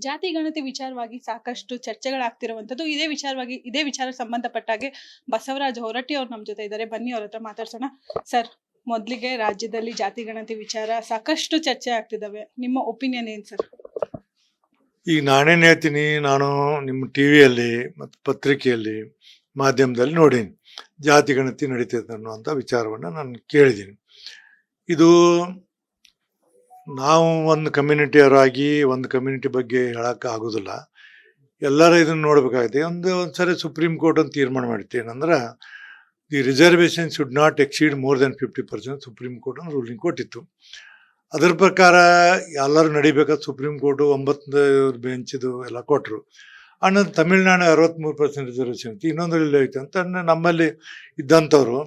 ಜಾತಿ ಗಣತಿ ವಿಚಾರವಾಗಿ ಸಾಕಷ್ಟು ಚರ್ಚೆಗಳಾಗ್ತಿರುವಂಥದ್ದು. ಇದೇ ವಿಚಾರ ಸಂಬಂಧಪಟ್ಟಾಗೆ ಬಸವರಾಜ್ ಹೊರಟ್ಟಿ ಅವ್ರು ನಮ್ಮ ಜೊತೆ ಇದ್ದಾರೆ. ಬನ್ನಿ ಅವ್ರ ಹತ್ರ ಮಾತಾಡ್ಸೋಣ. ಸರ್, ಮೊದಲಿಗೆ ರಾಜ್ಯದಲ್ಲಿ ಜಾತಿ ಗಣತಿ ವಿಚಾರ ಸಾಕಷ್ಟು ಚರ್ಚೆ ಆಗ್ತಿದ್ದಾವೆ. ನಿಮ್ಮ ಒಪಿನಿಯನ್ ಏನು ಸರ್? ಈಗ ನಾನೇನು ಹೇಳ್ತೀನಿ, ನಾನು ನಿಮ್ಮ ಟಿ ವಿಯಲ್ಲಿ ಮತ್ತು ಪತ್ರಿಕೆಯಲ್ಲಿ ಮಾಧ್ಯಮದಲ್ಲಿ ನೋಡೀನಿ ಜಾತಿ ಗಣತಿ ನಡೀತದೆ ಅನ್ನುವಂಥ ವಿಚಾರವನ್ನು ನಾನು ಕೇಳಿದ್ದೀನಿ. ಇದು ನಾವು ಒಂದು ಕಮ್ಯುನಿಟಿಯವರಾಗಿ ಒಂದು ಕಮ್ಯುನಿಟಿ ಬಗ್ಗೆ ಹೇಳೋಕೆ ಆಗೋದಿಲ್ಲ. ಎಲ್ಲರೂ ಇದನ್ನು ನೋಡಬೇಕಾಗುತ್ತೆ. ಒಂದ್ಸರಿ ಸುಪ್ರೀಂ ಕೋರ್ಟ್ ಒಂದು ತೀರ್ಮಾನ ಮಾಡಿತ್ತು. ಏನಂದ್ರೆ the reservation should not exceed more than 50%. Supreme court ಒಂದು ರೂಲಿಂಗ್ ಕೊಟ್ಟಿತ್ತು. ಅದರ ಪ್ರಕಾರ ಎಲ್ಲರೂ ನಡಿಬೇಕಾದ ಸುಪ್ರೀಂ ಕೋರ್ಟು 9 ಬೆಂಚಿದು ಎಲ್ಲ ಕೊಟ್ಟರು. ಅನ್ನೋದು ತಮಿಳ್ನಾಡು 63% ರಿಸರ್ವೇಷನ್ ಇತ್ತು, ಇನ್ನೊಂದು ಇಲ್ಲ ಐತೆ ಅಂತ ನಮ್ಮಲ್ಲಿ ಇದ್ದಂಥವ್ರು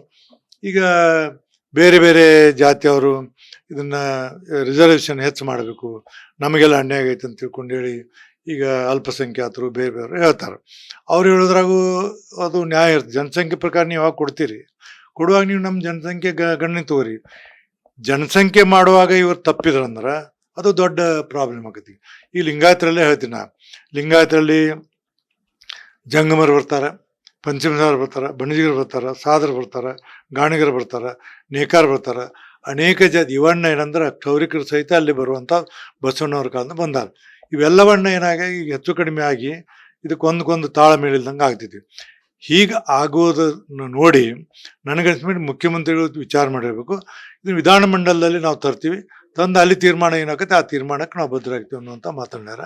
ಈಗ ಬೇರೆ ಬೇರೆ ಜಾತಿಯವರು ಇದನ್ನು ರಿಸರ್ವೇಷನ್ ಹೆಚ್ಚು ಮಾಡಬೇಕು, ನಮಗೆಲ್ಲ ಅನ್ಯಾಯ ಆಗೈತೆ ಅಂತ ತಿಳ್ಕೊಂಡು ಹೇಳಿ ಈಗ ಅಲ್ಪಸಂಖ್ಯಾತರು ಬೇರೆ ಬೇರೆ ಹೇಳ್ತಾರೆ. ಅವ್ರು ಹೇಳಿದ್ರಾಗೂ ಅದು ನ್ಯಾಯ ಇರ್ತದೆ. ಜನಸಂಖ್ಯೆ ಪ್ರಕಾರ ನೀವು ಯಾವಾಗ ಕೊಡ್ತೀರಿ, ಕೊಡುವಾಗ ನೀವು ನಮ್ಮ ಜನಸಂಖ್ಯೆ ಗಣನೆ ತಗೋರಿ. ಜನಸಂಖ್ಯೆ ಮಾಡುವಾಗ ಇವ್ರು ತಪ್ಪಿದ್ರಂದ್ರೆ ಅದು ದೊಡ್ಡ ಪ್ರಾಬ್ಲಮ್ ಆಗತ್ತೆ. ಈ ಲಿಂಗಾಯತರಲ್ಲೇ ಹೇಳ್ತೀನಿ ನಾ, ಲಿಂಗಾಯತರಲ್ಲಿ ಜಂಗಮರು ಬರ್ತಾರೆ, ಪಂಚಮಸಾರ ಬರ್ತಾರೆ, ಬಣಜಿಗರು ಬರ್ತಾರೆ, ಸಾದರು ಬರ್ತಾರೆ, ಗಾಣಿಗರು ಬರ್ತಾರೆ, ನೇಕಾರ ಬರ್ತಾರೆ, ಅನೇಕ ಜಾತಿ ಇವಣ್ಣ ಏನಂದ್ರೆ ಕ್ಷೌರಿಕರು ಸಹಿತ ಅಲ್ಲಿ ಬರುವಂಥ ಬಸವಣ್ಣವ್ರ ಕಾಲದಿಂದ ಬಂದಾರ. ಇವೆಲ್ಲವನ್ನ ಏನಾಗಿ ಈಗ ಹೆಚ್ಚು ಕಡಿಮೆ ಆಗಿ ಇದಕ್ಕೊಂದಕ್ಕೊಂದು ತಾಳಮೇಳಿಲ್ದಂಗೆ ಆಗ್ತಿದ್ವಿ. ಹೀಗೆ ಆಗೋದನ್ನು ನೋಡಿ ನನಗನ್ಸ್ಬಿಟ್ಟು ಮುಖ್ಯಮಂತ್ರಿಗಳು ವಿಚಾರ ಮಾಡಿರಬೇಕು. ಇದನ್ನು ವಿಧಾನಮಂಡಲದಲ್ಲಿ ನಾವು ತರ್ತೀವಿ, ತಂದು ಅಲ್ಲಿ ತೀರ್ಮಾನ ಏನಾಗುತ್ತೆ ಆ ತೀರ್ಮಾನಕ್ಕೆ ನಾವು ಬದ್ಧರಾಗ್ತೀವಿ ಅನ್ನುವಂಥ ಮಾತನಾಡ್ಯಾರ.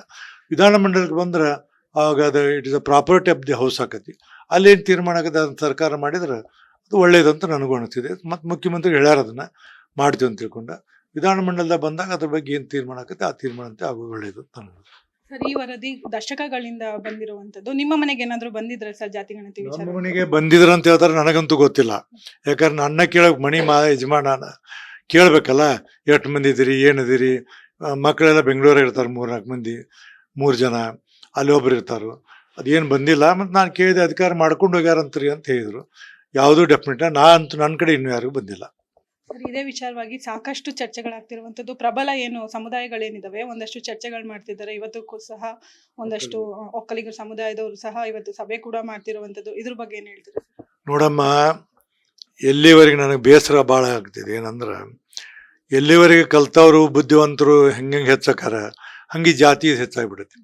ವಿಧಾನಮಂಡಲಕ್ಕೆ ಬಂದ್ರೆ ಆವಾಗ ಅದು it is a property of the house ಆಕತಿ. ಅಲ್ಲೇನು ತೀರ್ಮಾನ ಆಗುತ್ತೆ ಅದನ್ನು ಸರ್ಕಾರ ಮಾಡಿದ್ರೆ ಅದು ಒಳ್ಳೇದಂತ ನನಗೂ ಅನಿಸ್ತಿದೆ. ಮತ್ತು ಮುಖ್ಯಮಂತ್ರಿ ಹೇಳ್ಯಾರ ಅದನ್ನು ಮಾಡ್ತೀವಿ ಅಂತ ತಿಳ್ಕೊಂಡು. ವಿಧಾನಮಂಡಲದಾಗ ಬಂದಾಗ ಅದ್ರ ಬಗ್ಗೆ ಏನು ತೀರ್ಮಾನ ಆಗುತ್ತೆ ಆ ತೀರ್ಮಾನ ಅಂತ ಆಗೋದು ಒಳ್ಳೇದು ಅಂತ ನನಗೆ. ಸರ್, ಈ ವರದಿ ದಶಕಗಳಿಂದ ಬಂದಿರುವಂತದ್ದು. ನಿಮ್ಮ ಮನೆಗೆ ಏನಾದ್ರು ಬಂದಿದ್ರೆ ಸರ್ ಜಾತಿ ಗಣತಿ ವಿಚಾರ? ನಮ್ಮ ಮನೆಗೆ ಬಂದಿದ್ರ ಅಂತ ಹೇಳ್ತಾರೆ, ನನಗಂತೂ ಗೊತ್ತಿಲ್ಲ. ಯಾಕಂದ್ರೆ ನನ್ನ ಕೇಳಕ್ ಮಣಿ ಯಜಮಾನ ಕೇಳ್ಬೇಕಲ್ಲ, ಎಷ್ಟು ಮಂದಿ ಇದ್ದೀರಿ, ಏನಿದ್ದೀರಿ. ಮಕ್ಕಳೆಲ್ಲ ಬೆಂಗಳೂರಾಗ ಇರ್ತಾರೆ, 3-4 ಮಂದಿ, 3 ಜನ ಅಲ್ಲಿ ಒಬ್ರು ಇರ್ತಾರೋ. ಅದೇನು ಬಂದಿಲ್ಲ. ಮತ್ತು ನಾನು ಕೇಳಿದೆ, ಅಧಿಕಾರ ಮಾಡ್ಕೊಂಡು ಹೋಗ್ಯಾರಂತ್ರಿ ಅಂತ ಹೇಳಿದ್ರು. ಯಾವುದೂ ಡೆಫಿನೆಟ್ ಅಂತೂ ನನ್ನ ಕಡೆ ಇನ್ನೂ ಯಾರಿಗೂ ಬಂದಿಲ್ಲ. ಸರ್, ಇದೇ ವಿಚಾರವಾಗಿ ಸಾಕಷ್ಟು ಚರ್ಚೆಗಳಾಗ್ತಿರುವಂಥದ್ದು. ಪ್ರಬಲ ಏನು ಸಮುದಾಯಗಳೇನಿದಾವೆ ಒಂದಷ್ಟು ಚರ್ಚೆಗಳು ಮಾಡ್ತಿದ್ದಾರೆ. ಇವತ್ತು ಸಹ ಒಂದಷ್ಟು ಒಕ್ಕಲಿಗರ ಸಮುದಾಯದವರು ಸಹ ಇವತ್ತು ಸಭೆ ಕೂಡ ಮಾಡ್ತಿರುವಂಥದ್ದು. ಇದ್ರ ಬಗ್ಗೆ ಏನು ಹೇಳ್ತೀರಾ? ನೋಡಮ್ಮ, ಎಲ್ಲಿವರೆಗೆ ನನಗೆ ಬೇಸರ ಭಾಳ ಆಗ್ತಿದೆ ಏನಂದ್ರೆ, ಎಲ್ಲಿವರೆಗೆ ಕಲ್ತವರು ಬುದ್ಧಿವಂತರು ಹೆಂಗೆ ಹೆಚ್ಚಾಕಾರ ಹಂಗೆ ಜಾತಿ ಹೆಚ್ಚಾಗಿಬಿಡುತ್ತೆ.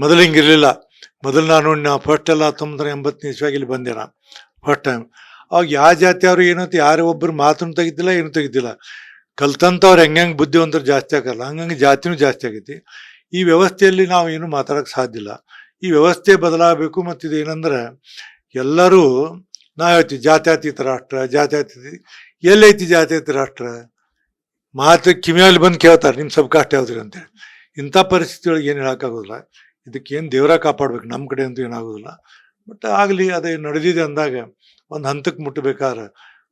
ಮೊದಲು ಹಿಂಗಿರಲಿಲ್ಲ. ಮೊದಲು ನಾನು ಫಸ್ಟ್ ಎಲ್ಲ 1980 ಇಸ್ವಿಯಾಗಿ ಇಲ್ಲಿ ಬಂದೆ. ನಾನು ಫಸ್ಟ್ ಟೈಮ್ ಅವಾಗ ಯಾವ ಜಾತಿಯವರು ಏನಂತ ಯಾರು ಒಬ್ಬರು ಮಾತನ್ನು ತೆಗಿದ್ದಿಲ್ಲ, ಏನೂ ತೆಗಿದ್ದಿಲ್ಲ. ಕಲ್ತಂಥವ್ರು ಹೆಂಗೆ ಬುದ್ಧಿವಂತರು ಜಾಸ್ತಿ ಆಗಲ್ಲ, ಹಂಗಂಗೆ ಜಾತಿನೂ ಜಾಸ್ತಿ ಆಗೈತಿ. ಈ ವ್ಯವಸ್ಥೆಯಲ್ಲಿ ನಾವು ಏನು ಮಾತಾಡೋಕ್ಕೆ ಸಾಧ್ಯ ಇಲ್ಲ. ಈ ವ್ಯವಸ್ಥೆ ಬದಲಾಗಬೇಕು. ಮತ್ತು ಇದು ಏನಂದ್ರೆ ಎಲ್ಲರೂ ನಾವು ಹೇಳ್ತೀವಿ ಜಾತ್ಯತೀತ ರಾಷ್ಟ್ರ, ಜಾತ್ಯತೀತ. ಎಲ್ಲೈತಿ ಜಾತ್ಯತೀತ ರಾಷ್ಟ್ರ? ಮಾತು ಕಿವಿಯಲ್ಲಿ ಬಂದು ಕೇಳ್ತಾರೆ, ನಿಮ್ಮ ಸಬ್ ಕಾಸ್ಟ್ ಯಾವ್ದ್ರಿ ಅಂತೇಳಿ. ಇಂಥ ಪರಿಸ್ಥಿತಿಯೊಳಗೆ ಏನು ಹೇಳೋಕ್ಕಾಗೋದಿಲ್ಲ. ಇದಕ್ಕೇನು ದೇವರ ಕಾಪಾಡ್ಬೇಕು, ನಮ್ಮ ಕಡೆ ಅಂತೂ ಏನಾಗೋದಿಲ್ಲ. ಬಟ್ ಆಗಲಿ, ಅದೇ ನಡೆದಿದೆ ಅಂದಾಗ ಒಂದು ಹಂತಕ್ಕೆ ಮುಟ್ಟಬೇಕಾದ್ರೆ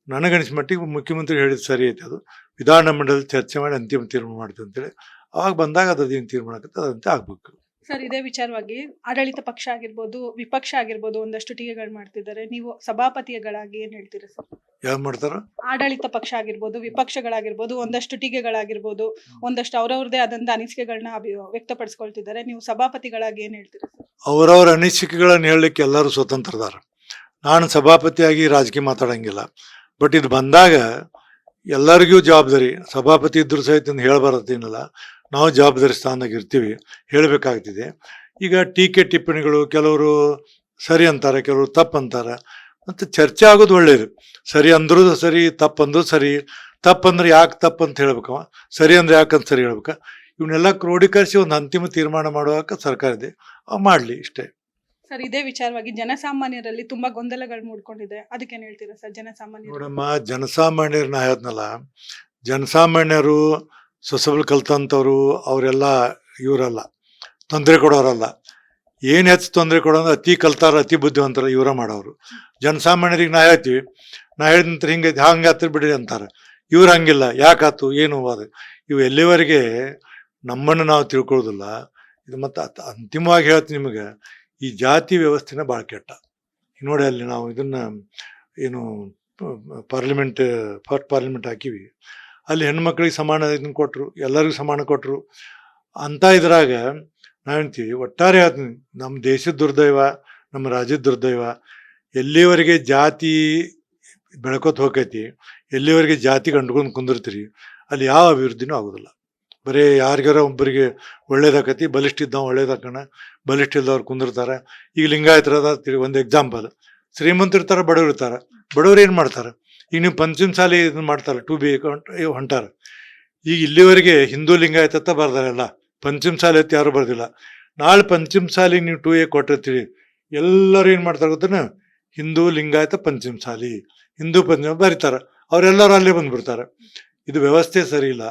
ನನಗನಿಸ್ ಮಟ್ಟಿಗೆ ಮುಖ್ಯಮಂತ್ರಿ ಹೇಳಿದ್ದು ಸರಿ ಐತೆ. ಅದು ವಿಧಾನಮಂಡಲದಲ್ಲಿ ಚರ್ಚೆ ಮಾಡಿ ಅಂತಿಮ ತೀರ್ಮಾನ ಮಾಡ್ತೀವಿ ಅಂತೇಳಿ. ಅವಾಗ ಬಂದಾಗ ಅದೇನು ತೀರ್ಮಾನ ಆಗುತ್ತೆ ಅದಂತೆ ಆಗ್ಬೇಕು. ಸರ್, ಇದೇ ವಿಚಾರವಾಗಿ ಆಡಳಿತ ಪಕ್ಷ ಆಗಿರ್ಬೋದು, ವಿಪಕ್ಷ ಆಗಿರ್ಬೋದು ಒಂದಷ್ಟು ಟೀಕೆಗಳು ಮಾಡ್ತಿದ್ದಾರೆ. ನೀವು ಸಭಾಪತಿಗಳಾಗಿ ಏನ್ ಹೇಳ್ತೀರಾ ಸರ್? ಯಾರು ಮಾಡ್ತಾರ? ಆಡಳಿತ ಪಕ್ಷ ಆಗಿರ್ಬೋದು, ವಿಪಕ್ಷಗಳಾಗಿರ್ಬೋದು ಒಂದಷ್ಟು ಟೀಕೆಗಳಾಗಿರ್ಬೋದು, ಒಂದಷ್ಟು ಅವ್ರವ್ರದೇ ಆದಂತ ಅನಿಸಿಕೆಗಳನ್ನ ವ್ಯಕ್ತಪಡಿಸ್ಕೊಳ್ತಿದ್ದಾರೆ. ನೀವು ಸಭಾಪತಿಗಳಾಗಿ ಏನ್ ಹೇಳ್ತೀರಾ? ಅವರವರ ಅನಿಸಿಕೆಗಳನ್ನು ಹೇಳಲಿಕ್ಕೆ ಎಲ್ಲರೂ ಸ್ವತಂತ್ರದಾರ. ನಾನು ಸಭಾಪತಿಯಾಗಿ ರಾಜಕೀಯ ಮಾತಾಡಂಗಿಲ್ಲ. ಬಟ್ ಇದು ಬಂದಾಗ ಎಲ್ಲರಿಗೂ ಜವಾಬ್ದಾರಿ. ಸಭಾಪತಿ ಇದ್ರೂ ಸಹಿತ ಹೇಳಬಾರದೇನಲ್ಲ, ನಾವು ಜವಾಬ್ದಾರಿ ಸ್ಥಾನದಾಗ ಇರ್ತೀವಿ, ಹೇಳಬೇಕಾಗ್ತಿದೆ. ಈಗ ಟೀಕೆ ಟಿಪ್ಪಣಿಗಳು ಕೆಲವರು ಸರಿ ಅಂತಾರೆ, ಕೆಲವರು ತಪ್ಪು ಅಂತಾರೆ. ಮತ್ತು ಚರ್ಚೆ ಆಗೋದು ಒಳ್ಳೇದು. ಸರಿ ಅಂದ್ರೂ ಸರಿ, ತಪ್ಪಂದ್ರೂ ಸರಿ. ತಪ್ಪಂದ್ರೆ ಯಾಕೆ ತಪ್ಪು ಅಂತ ಹೇಳ್ಬೇಕವ, ಸರಿ ಅಂದ್ರೆ ಯಾಕಂತ ಸರಿ ಹೇಳ್ಬೇಕ. ಇವನ್ನೆಲ್ಲ ಕ್ರೋಢೀಕರಿಸಿ ಒಂದು ಅಂತಿಮ ತೀರ್ಮಾನ ಮಾಡುವಾಗ ಸರ್ಕಾರ ಇದೆ, ಮಾಡಲಿ ಇಷ್ಟೇ. ಸರ್, ಇದೇ ವಿಚಾರವಾಗಿ ಜನಸಾಮಾನ್ಯರಲ್ಲಿ ತುಂಬಾ ಗೊಂದಲಗಳು ಮೂಡ್ಕೊಂಡಿದೆ. ಅದಕ್ಕೇನು ಹೇಳ್ತೀರಾ ಸರ್? ಜನಸಾಮಾನ್ಯರು ನೋಡಮ್ಮ, ಜನಸಾಮಾನ್ಯರನ್ನ ಹೇಳ್ದ್ನಲ್ಲ, ಜನಸಾಮಾನ್ಯರು ಸೊಸಬಲ್ ಕಲ್ತಂಥವ್ರು ಅವರೆಲ್ಲ ಇವರಲ್ಲ, ತೊಂದರೆ ಕೊಡೋರಲ್ಲ. ಏನು ಹೆಚ್ಚು ತೊಂದರೆ ಕೊಡೋದು ಅತಿ ಕಲ್ತಾರ, ಅತಿ ಬುದ್ಧಿವಂತರ ಇವರ ಮಾಡೋರು. ಜನಸಾಮಾನ್ಯರಿಗೆ ನಾ ಹೇಳ್ತೀವಿ, ನಾ ಹೇಳಿದ ನಂತರ ಹಂಗೆ ಹತ್ತಿರ ಬಿಡ್ರಿ ಅಂತಾರೆ. ಇವ್ರು ಹಂಗಿಲ್ಲ, ಯಾಕಾತು ಏನು ಅದು. ಇವು ಎಲ್ಲಿವರೆಗೆ ನಮ್ಮನ್ನು ನಾವು ತಿಳ್ಕೊಳ್ಳೋದಿಲ್ಲ. ಇದು ಮತ್ತು ಅಂತಿಮವಾಗಿ ಹೇಳ್ತೀನಿ ನಿಮಗೆ, ಈ ಜಾತಿ ವ್ಯವಸ್ಥೆನ ಭಾಳ ಕೆಟ್ಟ. ನೋಡಿ, ಅಲ್ಲಿ ನಾವು ಇದನ್ನು ಏನು ಫಸ್ಟ್ ಪಾರ್ಲಿಮೆಂಟ್ ಹಾಕಿವಿ, ಅಲ್ಲಿ ಹೆಣ್ಮಕ್ಳಿಗೆ ಸಮಾನ ಇದನ್ನು ಕೊಟ್ಟರು, ಎಲ್ಲರಿಗೂ ಸಮಾನ ಕೊಟ್ಟರು. ಅಂಥ ಇದ್ರಾಗ ನಾವೇಂತೀವಿ ಒಟ್ಟಾರೆ ನಮ್ಮ ದೇಶದ ದುರ್ದೈವ, ನಮ್ಮ ರಾಜ್ಯದ ದುರ್ದೈವ, ಎಲ್ಲಿವರೆಗೆ ಜಾತಿ ಬೆಳ್ಕೊತ ಹೋಗೈತಿ, ಎಲ್ಲಿವರೆಗೆ ಜಾತಿಗೆ ಅಂಟ್ಕೊಂಡು ಕುಂದಿರ್ತೀರಿ, ಅಲ್ಲಿ ಯಾವ ಅಭಿವೃದ್ಧಿನೂ ಆಗೋದಿಲ್ಲ. ಬರೀ ಯಾರಿಗಾರ ಒಬ್ಬರಿಗೆ ಒಳ್ಳೇದಾಕತಿ, ಬಲಿಷ್ಠ ಇದ್ದವ ಒಳ್ಳೇದಾಕಣ, ಬಲಿಷ್ಠ ಇದ್ದವ್ರು ಕುಂದಿರ್ತಾರೆ. ಈಗ ಲಿಂಗಾಯತರದ ಒಂದು ಎಕ್ಸಾಂಪಲ್, ಶ್ರೀಮಂತರು ಇರ್ತಾರೆ, ಬಡವ್ರು ಇರ್ತಾರೆ. ಬಡವ್ರು ಏನು ಮಾಡ್ತಾರೆ, ಈಗ ನೀವು ಪಂಚಮಸಾಲಿ ಇದನ್ನ ಮಾಡ್ತಾರೆ, 2B ಹೊಂಟಾರ. ಈಗ ಇಲ್ಲಿವರೆಗೆ ಹಿಂದೂ ಲಿಂಗಾಯತ ಅಂತ ಬರ್ದಾರಲ್ಲ, ಪಂಚಮಸಾಲಿ ಅಂತ ಯಾರು ಬರ್ದಿಲ್ಲ. ನಾಳೆ ಪಂಚಮಸಾಲಿ ನೀವು 2A ಕೊಟ್ಟಿರ್ತೀರಿ, ಎಲ್ಲರೂ ಏನು ಮಾಡ್ತಾರೆ ಗೊತ್ತೇನ, ಹಿಂದೂ ಲಿಂಗಾಯತ ಪಂಚಮಸಾಲಿ, ಹಿಂದೂ ಪಂಚಮ ಬರೀತಾರೆ, ಅವರೆಲ್ಲರೂ ಅಲ್ಲೇ ಬಂದ್ಬಿಡ್ತಾರೆ. ಇದು ವ್ಯವಸ್ಥೆ ಸರಿ ಇಲ್ಲ.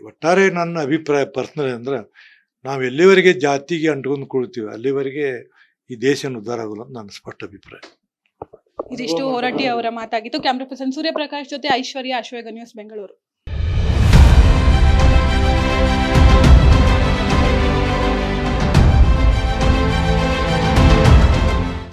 ಒಟ್ಟಾರೆ ನನ್ನ ಅಭಿಪ್ರಾಯ ಪರ್ಸನಲ್ ಅಂದ್ರೆ, ನಾವು ಎಲ್ಲಿವರೆಗೆ ಜಾತಿಗೆ ಅಂಟ್ಕೊಂಡು ಕೊಡ್ತೀವಿ ಅಲ್ಲಿವರೆಗೆ ಈ ದೇಶ ಉದ್ಧಾರ ಆಗೋಲ್ಲ ಅಂತ ನನ್ನ ಸ್ಪಷ್ಟ ಅಭಿಪ್ರಾಯ. ಇದಿಷ್ಟು ಹೊರಟ್ಟಿ ಅವರ ಮಾತಾಗಿತ್ತು. ಕ್ಯಾಮ್ರಾ ಪರ್ಸನ್ ಸೂರ್ಯಪ್ರಕಾಶ್ ಜೊತೆ ಐಶ್ವರ್ಯ, ಅಶ್ವೇಗ ನ್ಯೂಸ್, ಬೆಂಗಳೂರು.